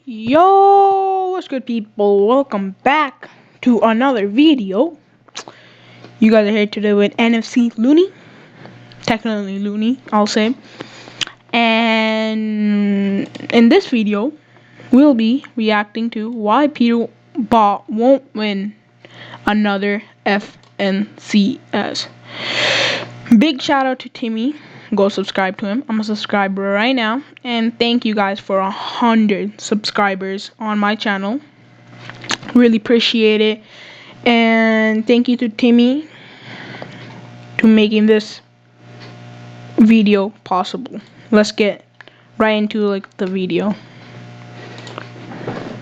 Yo, what's good, people? Welcome back to another video. You guys are here today with NFC Looney, technically Looney, I'll say. And in this video, we'll be reacting to why Peterbot won't win another FNCS. Big shout out to Timmy. Go subscribe to him. I'm a subscriber right now, and thank you guys for 100 subscribers on my channel. Really appreciate it, and thank you to Timmy to making this video possible. Let's get right into the video.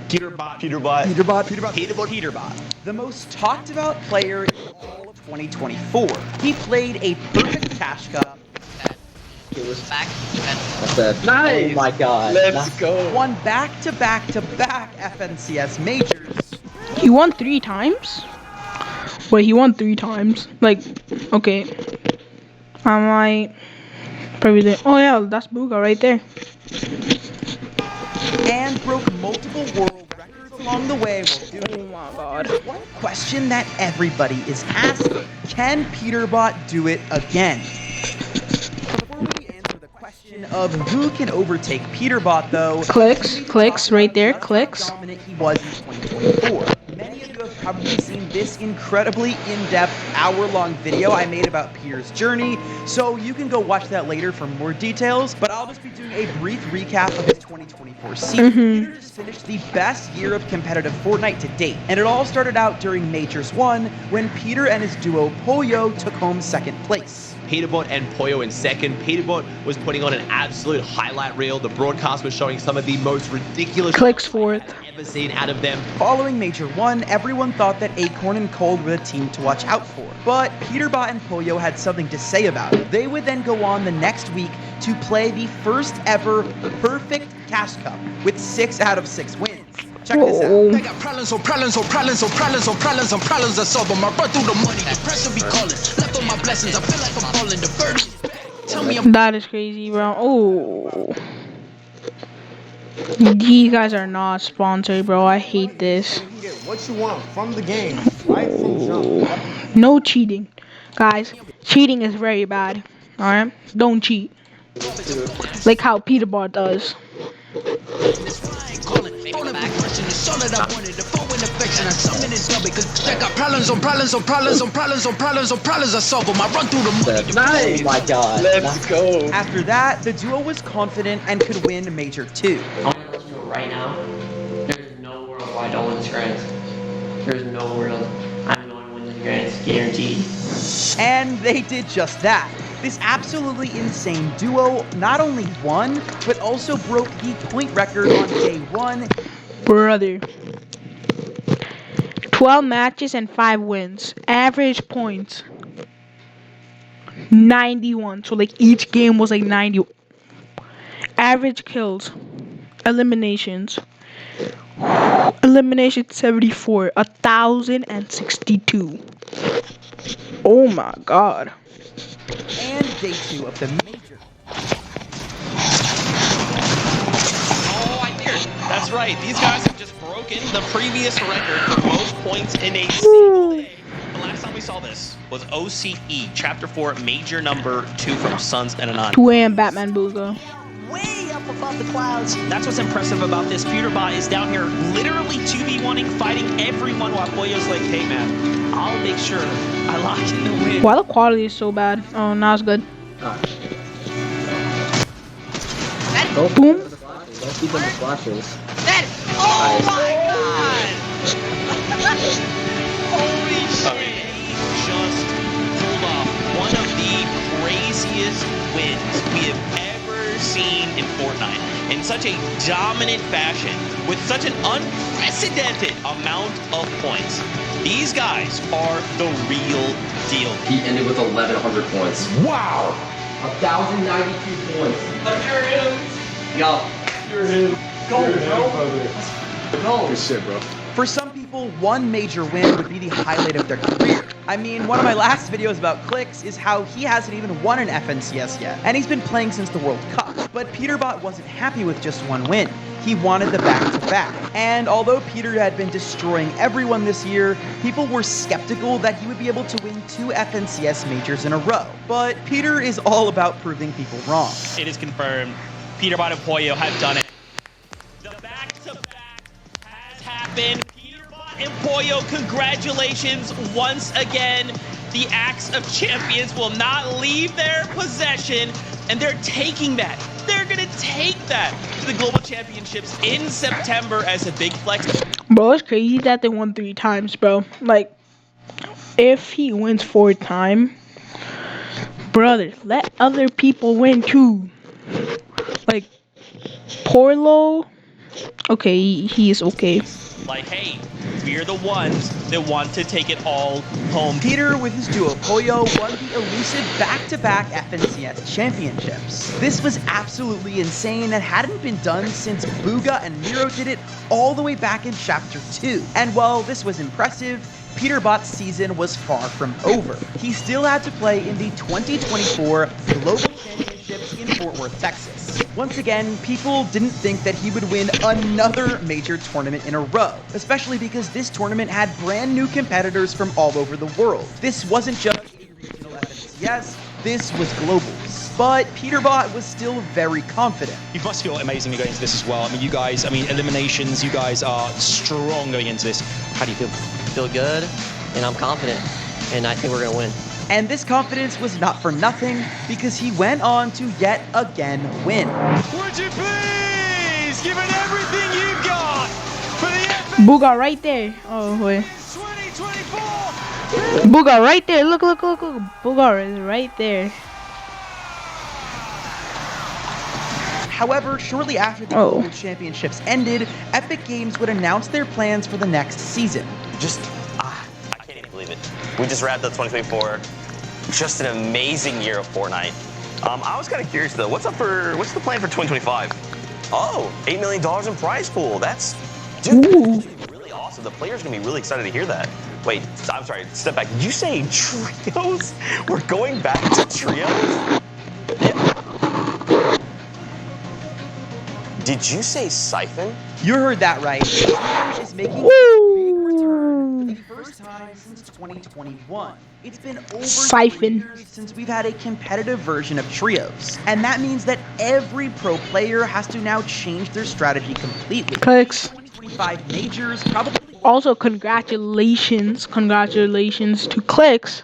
Peterbot. The most talked about player in all of 2024. He played a perfect cash cup. It was back. Nice. Oh my god. Let's go. Won back-to-back FNCS majors. He won 3 times? Wait, he won 3 times? Okay. I might probably there. Oh yeah, that's Booga right there. And broke multiple world records along the way. Oh my god. One question that everybody is asking. Can Peterbot do it again? Of who can overtake Peterbot, though. Clicks right there, clicks. How dominant he was in 2024. Many of you have probably seen this incredibly in-depth hour-long video I made about Peter's journey, so you can go watch that later for more details, but I'll just be doing a brief recap of his 2024 season. Peter just finished the best year of competitive Fortnite to date, and it all started out during Majors 1 when Peter and his duo Pollo took home 2nd place. Peterbot and Pollo in second. Peterbot was putting on an absolute highlight reel. The broadcast was showing some of the most ridiculous clicks fourth I've ever seen out of them. Following Major 1, everyone thought that Acorn and Cold were the team to watch out for. But Peterbot and Pollo had something to say about it. They would then go on the next week to play the first ever perfect Cash Cup with 6 out of 6 wins. Check this out. They got problems I solve them. I run through the money, the pressure be calling. Left on my blessings, I feel like I'm falling. The burden. Tell me that is crazy, bro. Oh. These guys are not sponsored, bro. I hate this. You can get what you want from the game, right from jump. No cheating. Guys, cheating is very bad. Alright? Don't cheat. Like how Peterbot does. Oh my god. Let's go. After that, the duo was confident and could win Major 2. I want to let you know right now, there's no world where I don't win this grants. There's no world I'm going to win this grants, guaranteed. And they did just that. This absolutely insane duo not only won, but also broke the point record on day 1. Brother. 12 matches and 5 wins. Average points 91. So each game was 90. Average kills. Eliminations. Elimination 74. 1,062. Oh my god. And day 2 of the major. Oh, I did. That's right. These guys have just broken the previous record for most points in a single day. The last time we saw this was OCE, Chapter 4, Major number 2 from Sons and Anon. 2 a.m. Batman Booga. Way up above the clouds. That's what's impressive about this. Peterbot is down here literally 2v1ing, fighting everyone while Pollo's like, hey man, I'll make sure I lock in the win. Why the quality is so bad? Oh, now it's good. Boom. Don't keep them the flashes. Oh my god! Holy shit! He just pulled off one of the craziest wins we have ever seen in Fortnite in such a dominant fashion with such an unprecedented amount of points. These guys are the real deal. He ended with 1,100 points. Wow! 1,092 points. You're him. Yo. You're him. Go, bro. Go. Good shit, bro. For some people, one major win would be the highlight of their career. I mean, one of my last videos about Clicks is how he hasn't even won an FNCS yet, and he's been playing since the World Cup. But Peterbot wasn't happy with just one win. He wanted the back-to-back. And although Peter had been destroying everyone this year, people were skeptical that he would be able to win 2 FNCS majors in a row. But Peter is all about proving people wrong. It is confirmed. Peterbot and Pollo have done it. The back-to-back has happened. Peterbot and Pollo, congratulations once again. The Axe of Champions will not leave their possession, and they're taking that. They're going to take that to the Global Championships in September as a big flex. Bro, it's crazy that they won 3 times, bro. Like, if he wins 4th time, brother, let other people win too. Like, Porlo, okay, he is okay. Like, hey, we're the ones that want to take it all home. Peter, with his duo Pollo, won the elusive back-to-back FNCS championships. This was absolutely insane and hadn't been done since Booga and Miro did it all the way back in Chapter 2. And while this was impressive, Peterbot's season was far from over. He still had to play in the 2024 Global Championships in Fort Worth, Texas. Once again, people didn't think that he would win another major tournament in a row, especially because this tournament had brand new competitors from all over the world. This wasn't just a regional FNCS, this was globals. But Peterbot was still very confident. You must feel amazing going into this as well. I mean, you guys, eliminations, you guys are strong going into this. How do you feel? Feel good, and I'm confident, and I think we're gonna win. And this confidence was not for nothing, because he went on to yet again win. Would you please give it everything you've got for the Booga right there. Oh, wait. 2024? Booga right there. Look. Booga is right there. However, shortly after the Global Championships ended, Epic Games would announce their plans for the next season. I can't even believe it. We just wrapped up 2024. Just an amazing year of Fortnite. I was kind of curious though, what's the plan for 2025? Oh, $8 million in prize pool. That's really awesome. The players are gonna be really excited to hear that. Wait, I'm sorry, step back. Did you say trios? We're going back to trios? Did you say Siphon? You heard that right. Trios is making a big return for the first time since 2021. It's been over 3 years since we've had a competitive version of Trios. And that means that every pro player has to now change their strategy completely. Clicks. 2025 majors probably... Also, congratulations to Clicks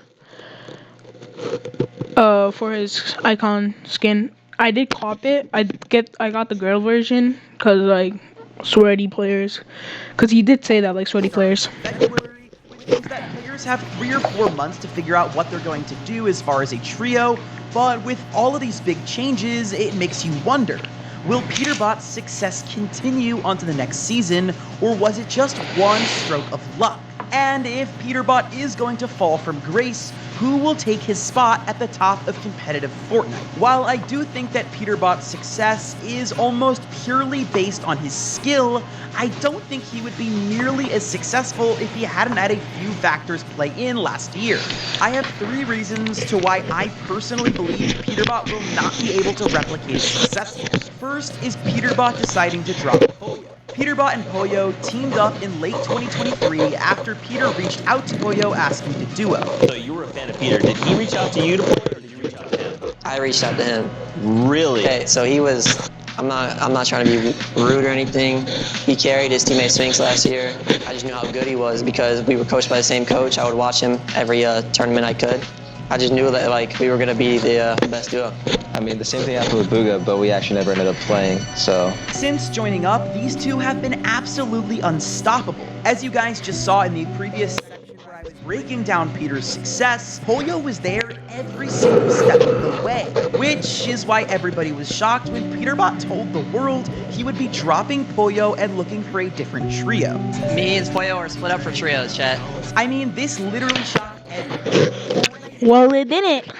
for his icon skin. I did cop it. I got the girl version because like sweaty players. Because he did say that, like, sweaty players. February, which means that players have 3 or 4 months to figure out what they're going to do as far as a trio. But with all of these big changes, it makes you wonder. Will Peterbot's success continue onto the next season, or was it just one stroke of luck? And if Peterbot is going to fall from grace, who will take his spot at the top of competitive Fortnite? While I do think that Peterbot's success is almost purely based on his skill, I don't think he would be nearly as successful if he hadn't had a few factors play in last year. I have 3 reasons to why I personally believe Peterbot will not be able to replicate his success. First is Peterbot deciding to drop Pollo. Peterbot and Pollo teamed up in late 2023 after Peter reached out to Pollo asking to duo. So you were a fan of Peter. Did he reach out to you to play, or did you reach out to him? I reached out to him. Really? Okay, so he was. I'm not trying to be rude or anything. He carried his teammate Sphinx last year. I just knew how good he was because we were coached by the same coach. I would watch him every tournament I could. I just knew that like we were gonna be the best duo. I mean, the same thing happened with Booga, but we actually never ended up playing, so. Since joining up, these two have been absolutely unstoppable. As you guys just saw in the previous section where I was breaking down Peter's success, Pollo was there every single step of the way, which is why everybody was shocked when Peterbot told the world he would be dropping Pollo and looking for a different trio. Me and Pollo are split up for trios, chat. I mean, this literally shocked everybody. Well, it didn't.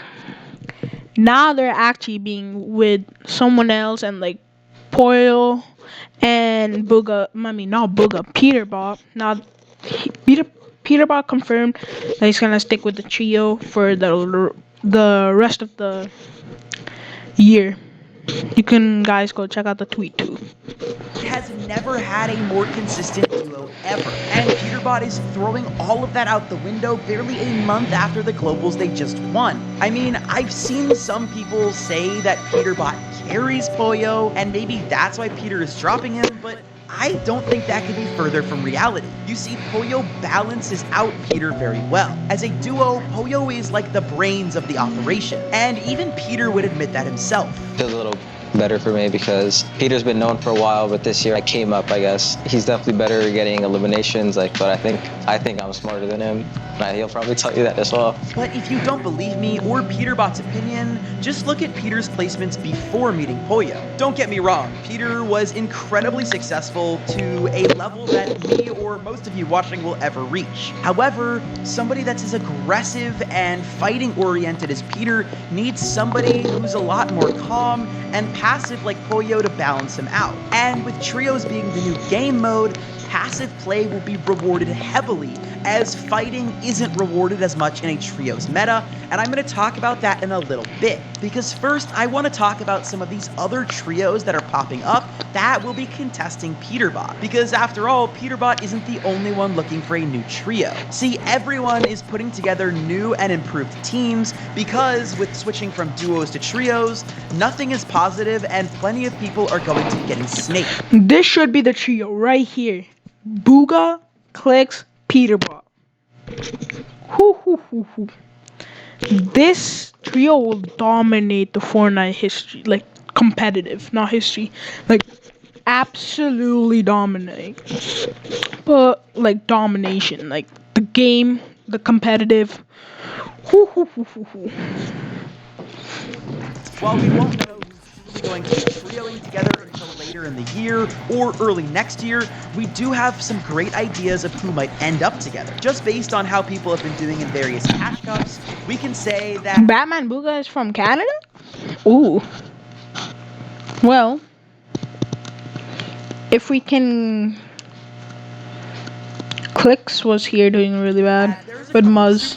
Now they're actually being with someone else, and like Pollo and Booga. I mean, not Booga, Peterbot. Now, Peterbot confirmed that he's gonna stick with the trio for the rest of the year. You can guys go check out the tweet too. has never had a more consistent duo ever. And Peterbot is throwing all of that out the window barely a month after the Globals they just won. I mean, I've seen some people say that Peterbot carries Pollo, and maybe that's why Peter is dropping him, but I don't think that could be further from reality. You see, Pollo balances out Peter very well. As a duo, Pollo is like the brains of the operation, and even Peter would admit that himself. Feels a little better for me because Peter's been known for a while, but this year I came up, I guess. He's definitely better at getting eliminations, but I think I'm smarter than him. He'll probably tell you that as well. But if you don't believe me or Peterbot's opinion, just look at Peter's placements before meeting Pollo. Don't get me wrong, Peter was incredibly successful to a level that me or most of you watching will ever reach. However, somebody that's as aggressive and fighting-oriented as Peter needs somebody who's a lot more calm and passive like Pollo to balance him out. And with trios being the new game mode, passive play will be rewarded heavily, as fighting isn't rewarded as much in a trios meta, and I'm going to talk about that in a little bit. Because first, I want to talk about some of these other trios that are popping up that will be contesting Peterbot. Because after all, Peterbot isn't the only one looking for a new trio. See, everyone is putting together new and improved teams, because with switching from duos to trios, nothing is positive and plenty of people are going to be getting snaked. This should be the trio right here. Booga, Clicks, Peterbot. This trio will dominate the Fortnite history, like competitive, not history, like absolutely dominate. But like domination, like the game, the competitive. While we won't know who's going to be trioing together until later in the year or early next year, we do have some great ideas of who might end up together. Just based on how people have been doing in various cash cups, we can say that Batman Booga is from Canada? Ooh. Well, if we can... Clicks was here doing really bad with Muzz.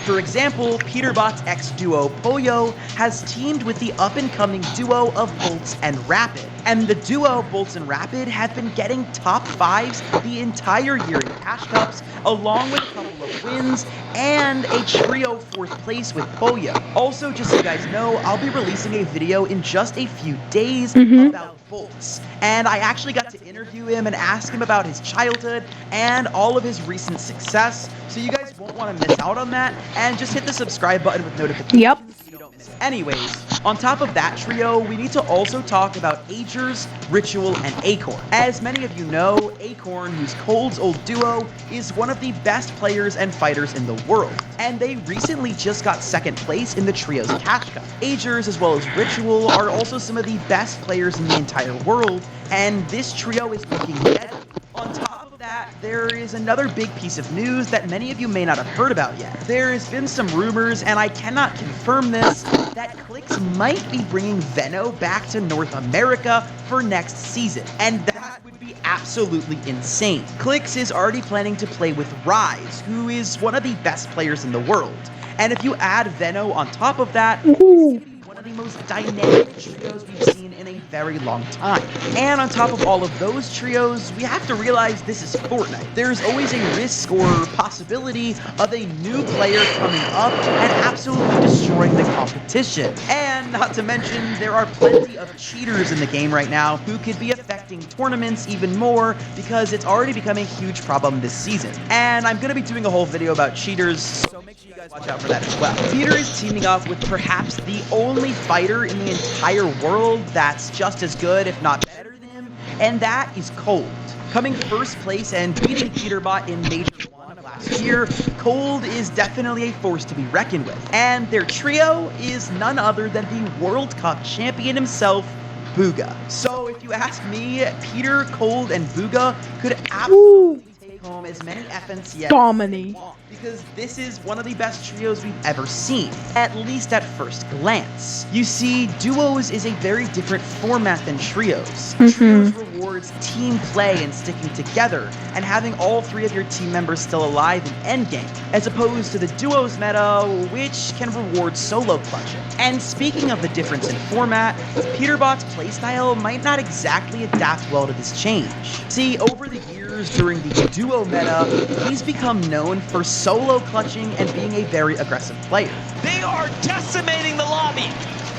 For example, Peterbot's ex-duo Pollo has teamed with the up-and-coming duo of Bolts and Rapid. And the duo Bolts and Rapid have been getting top 5s the entire year in Cash Cups, along with a couple of wins and a trio 4th place with Pollo. Also, just so you guys know, I'll be releasing a video in just a few days about Bolts. And I actually got to interview him and ask him about his childhood and all of his recent success, so you guys won't want to miss out on that, and just hit the subscribe button with notifications. Yep. So you don't miss it. Anyways, on top of that trio, we need to also talk about Agers, Ritual, and Acorn. As many of you know, Acorn, who's Cold's old duo, is one of the best players and fighters in the world, and they recently just got 2nd place in the trio's Cash Cup. Agers as well as Ritual are also some of the best players in the entire world, and this trio is looking deadly. On top of that, there is another big piece of news that many of you may not have heard about yet. There has been some rumors, and I cannot confirm this, that Clicks might be bringing Venno back to North America for next season, and that would be absolutely insane. Clicks is already planning to play with Rise, who is one of the best players in the world. And if you add Venno on top of that, it's going to be one of the most dynamic trios we've seen in a very long time. And on top of all of those trios, we have to realize this is Fortnite. There's always a risk or possibility of a new player coming up and absolutely destroying the competition. And not to mention, there are plenty of cheaters in the game right now who could be affecting tournaments even more, because it's already become a huge problem this season. And I'm going to be doing a whole video about cheaters, so make sure you guys watch out for that as well. Peter is teaming up with perhaps the only fighter in the entire world that's just as good, if not better than him, and that is Cold. Coming 1st place and beating Peterbot in Major 1 of last year, Cold is definitely a force to be reckoned with. And their trio is none other than the World Cup champion himself, Booga. So if you ask me, Peter, Cold, and Booga could absolutely take home as many FNCS Dominate. because this is one of the best trios we've ever seen, at least at first glance. You see, duos is a very different format than trios. Trios rewards team play and sticking together, and having all three of your team members still alive in endgame, as opposed to the duos meta, which can reward solo clutching. And speaking of the difference in format, Peterbot's playstyle might not exactly adapt well to this change. See, over the years during the duo meta, he's become known for solo clutching and being a very aggressive player. They are decimating the lobby.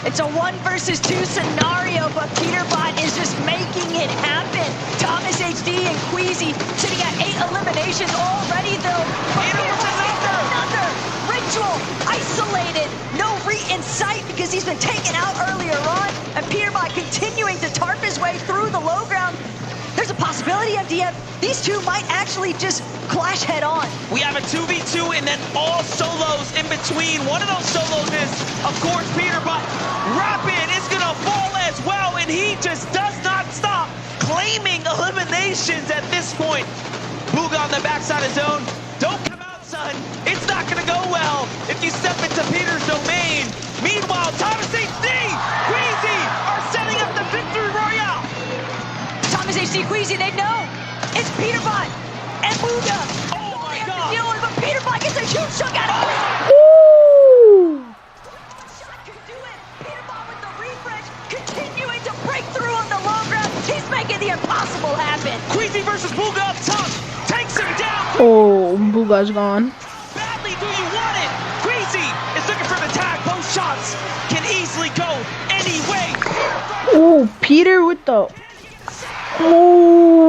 It's a 1 versus 2 scenario, but Peterbot is just making it happen. Thomas HD and Queasy sitting at 8 eliminations already, though. Peter with another ritual, isolated, no re in sight because he's been taken out earlier on, and Peterbot continuing to tarp his way through the low ground. There's a possibility, MDF, these two might actually just clash head on. We have a 2v2 and then all solos in between. One of those solos is, of course, Peterbot. Rapid is gonna fall as well, and he just does not stop claiming eliminations at this point. Booga on the backside of zone. Don't come out, son. It's not gonna go well if you step into Peter's domain. Meanwhile, Thomas HD, Queasy are setting up the victory royale. Thomas HD, Queasy, they know. It's Peterbot and Booga. Oh my God. But Peterbot gets a huge chunk out of it. Ooh. Shot could do it. Peterbot with the refresh, continuing to break through on the low ground. He's making the impossible happen. Queasy versus Booga up top. Takes him down. Oh, Booga's gone. Badly do you want it? Queasy is looking for the tag. Both shots can easily go any way. Oh, Peter with the... Oh.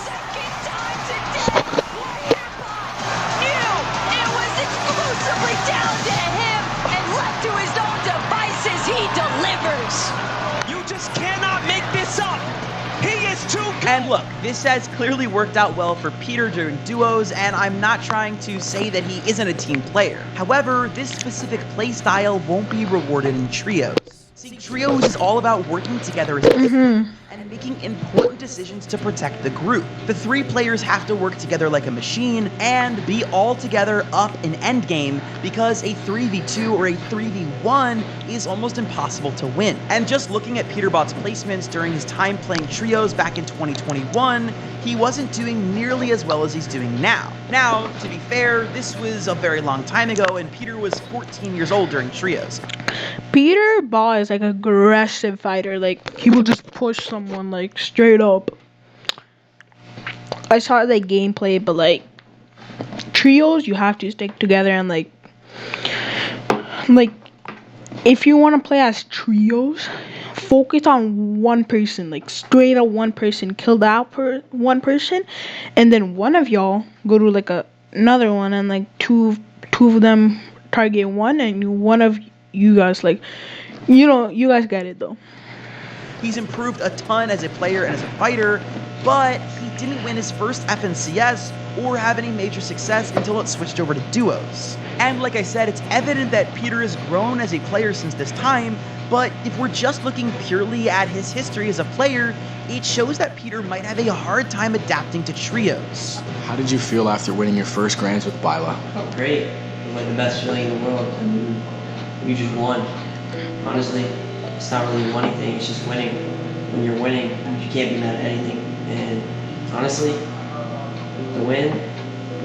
Second time today. Knew it was exclusively down to him, and left to his own devices, he delivers. You just cannot make this up. He is too good. And look, this has clearly worked out well for Peter during duos, and I'm not trying to say that he isn't a team player. However, this specific playstyle won't be rewarded in trios. See, trios is all about working together as a team and making important decisions to protect the group. The three players have to work together like a machine and be all together up in endgame because a 3v2 or a 3v1 is almost impossible to win. And just looking at Peterbot's placements during his time playing trios back in 2021, he wasn't doing nearly as well as he's doing now. Now, to be fair, this was a very long time ago and Peter was 14 years old during trios. Peterbot is like an aggressive fighter. Like, he will just push someone like straight up. I saw the gameplay, but like trios, you have to stick together and like if you want to play as trios, focus on one person, like straight up one person, kill that one person, and then one of y'all go to like another one, and like two of them target one, and one of you guys, like, you know, you guys get it though. He's improved a ton as a player and as a fighter, but he didn't win his first FNCS or have any major success until it switched over to duos. And like I said, it's evident that Peter has grown as a player since this time, but if we're just looking purely at his history as a player, it shows that Peter might have a hard time adapting to trios. How did you feel after winning your first Grands with Bila? Oh, great. It was like the best feeling in the world. I mean, you just won. Honestly, it's not really a money thing, it's just winning. When you're winning, you can't be mad at anything. And honestly, the win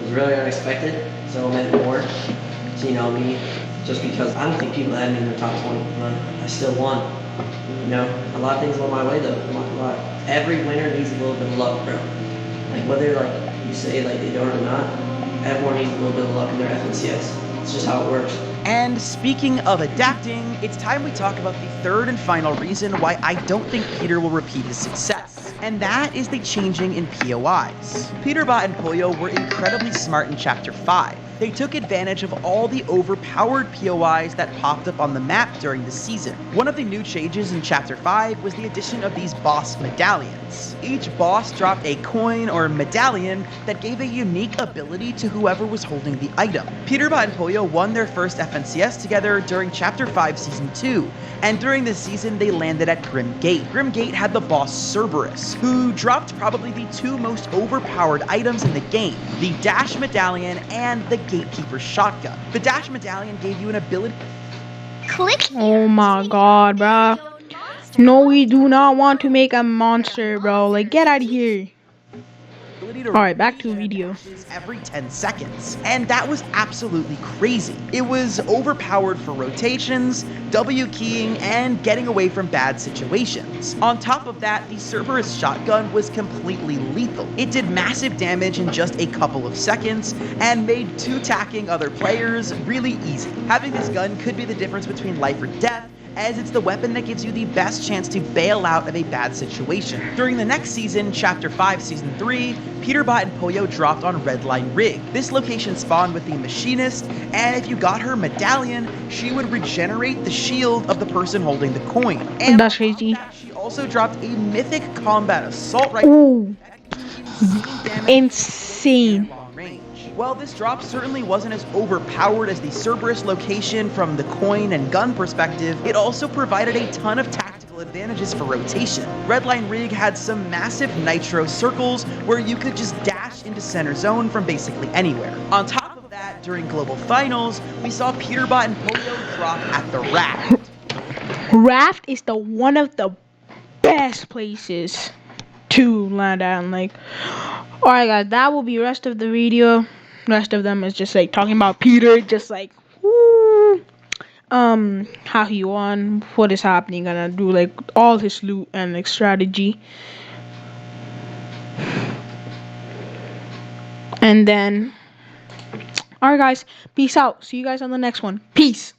was really unexpected, so it meant more to, you know, me, just because I don't think people had me in their top 20, but I still won. You know, a lot of things went my way though, a lot. Every winner needs a little bit of luck, bro. Like whether like you say like they don't or not, everyone needs a little bit of luck in their FNCS. It's just how it works. And speaking of adapting, it's time we talk about the third and final reason why I don't think Peter will repeat his success. And that is the changing in POIs. Peterbot and Pollo were incredibly smart in Chapter 5. They took advantage of all the overpowered POIs that popped up on the map during the season. One of the new changes in Chapter 5 was the addition of these boss medallions. Each boss dropped a coin or medallion that gave a unique ability to whoever was holding the item. Peterbot and Pollo won their first FNCS together during Chapter 5 Season 2, and during this season they landed at Grim Gate. Grim Gate had the boss Cerberus, who dropped probably the two most overpowered items in the game, the Dash Medallion and the Gatekeeper Shotgun. The Dash Medallion gave you an ability... Oh my god, bro. No, we do not want to make a monster, bro. Like, get out of here. Alright, back to video. Every 10 seconds. And that was absolutely crazy. It was overpowered for rotations, W keying, and getting away from bad situations. On top of that, the Cerberus shotgun was completely lethal. It did massive damage in just a couple of seconds, and made two-tacking other players really easy. Having this gun could be the difference between life or death, as it's the weapon that gives you the best chance to bail out of a bad situation. During the next season, Chapter 5, Season 3, Peterbot and Pollo dropped on Redline Rig. This location spawned with the Machinist, and if you got her medallion, she would regenerate the shield of the person holding the coin. And that's crazy. She also dropped a mythic combat assault rifle. Ooh. Insane. While this drop certainly wasn't as overpowered as the Cerberus location from the coin and gun perspective, it also provided a ton of tactical advantages for rotation. Redline Rig had some massive nitro circles where you could just dash into center zone from basically anywhere. On top of that, during Global Finals, we saw Peterbot and Pollo drop at the Raft. Raft is one of the best places to land at. Like, alright guys, that will be the rest of the video. Rest of them is just like talking about Peter, just like woo, how he won, what is happening, gonna do like all his loot and like strategy. And then alright guys, peace out. See you guys on the next one. Peace.